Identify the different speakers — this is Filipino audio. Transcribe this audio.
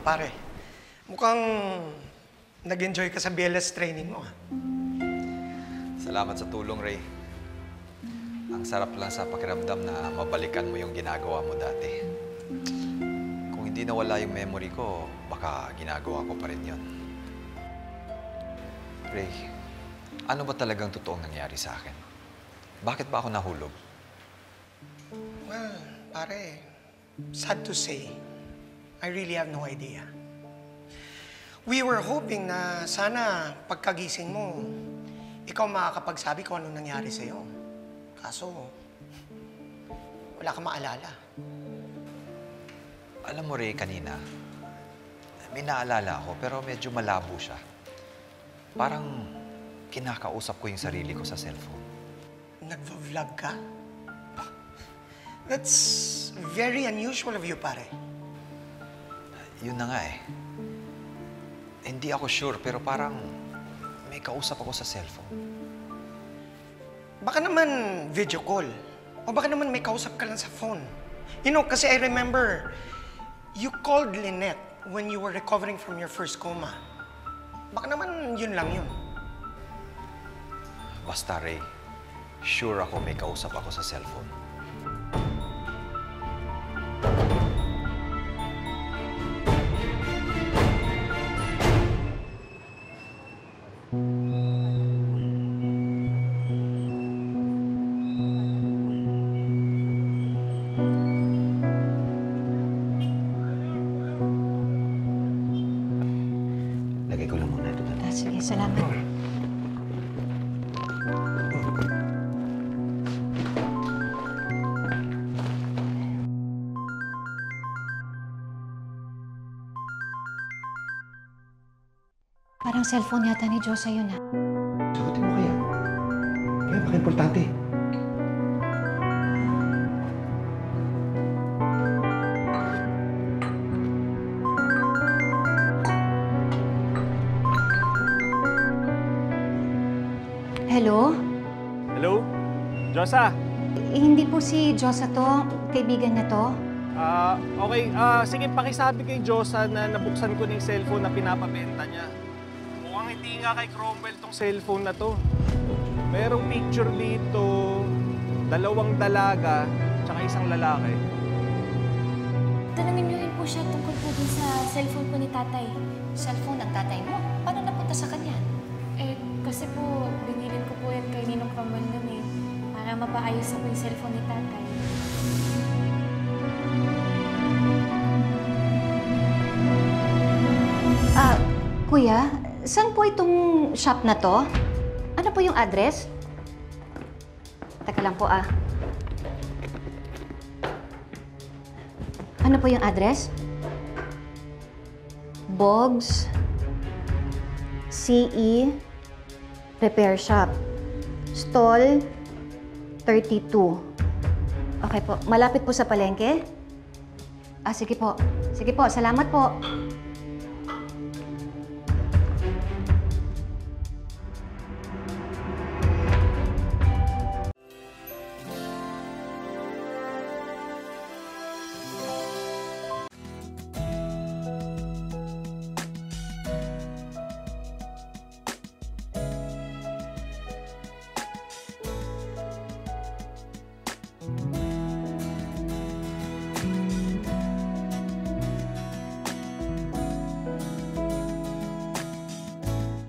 Speaker 1: pare. Mukhang nag-enjoy ka sa BLS training mo.
Speaker 2: Salamat sa tulong, Ray. Ang sarap lang sa pakiramdam na mabalikan mo yung ginagawa mo dati. Kung hindi nawala yung memory ko, baka ginagawa ko pa rin yun. Ray, ano ba talagang totoong nangyari sa akin? Bakit ba ako nahulog?
Speaker 1: Well, pare, sad to say, I really have no idea. We were hoping na sana pagkagising mo, ikaw makakapagsabi kung anong nangyari sa'yo. Kaso, wala kang maalala.
Speaker 2: Alam mo, Ray, kanina, may naalala ako pero medyo malabo siya. Parang kinakausap ko yung sarili ko sa cellphone.
Speaker 1: Nagvo-vlog ka? That's very unusual of you, pare.
Speaker 2: Yun na nga eh. Hindi ako sure pero parang may kausap ako sa cellphone.
Speaker 1: Baka naman video call. O baka naman may kausap ka lang sa phone. You know, kasi I remember, you called Lynette when you were recovering from your first coma. Baka naman yun lang yun.
Speaker 2: Basta, Ray, sure ako may kausap ako sa cellphone. Lagay ko lang muna ito.
Speaker 3: Sige, salamat. Parang cellphone yata ni Diyosa yun, ha?
Speaker 4: Sagutin mo kaya. Kaya baka importante.
Speaker 3: Hello?
Speaker 5: Hello? Diyosa?
Speaker 3: Hindi po si Diyosa to. Kaibigan niya to.
Speaker 5: Okay. Sige, pakisabi kay Diyosa na nabuksan ko na yung cellphone na pinapabenta niya. Mukhang hindi nga kay Cromwell tong cellphone na to. Merong picture dito, 2 dalaga, tsaka 1 lalaki.
Speaker 6: Tanungin niyo rin po siya tungkol po din sa cellphone po ni tatay.
Speaker 3: Cellphone ng tatay mo? Paano napunta sa kanya?
Speaker 6: Kasi po, binilin ko po yan kay Ninong Cromwell nun eh. Para mapaayos na po yung cellphone ni tatay.
Speaker 3: Kuya, saan po itong shop na to? Ano po yung address? Teka lang po, Ano po yung address? Boggs CE Repair Shop. Stall 32. Okay po. Malapit po sa palengke? Sige po. Sige po. Salamat po.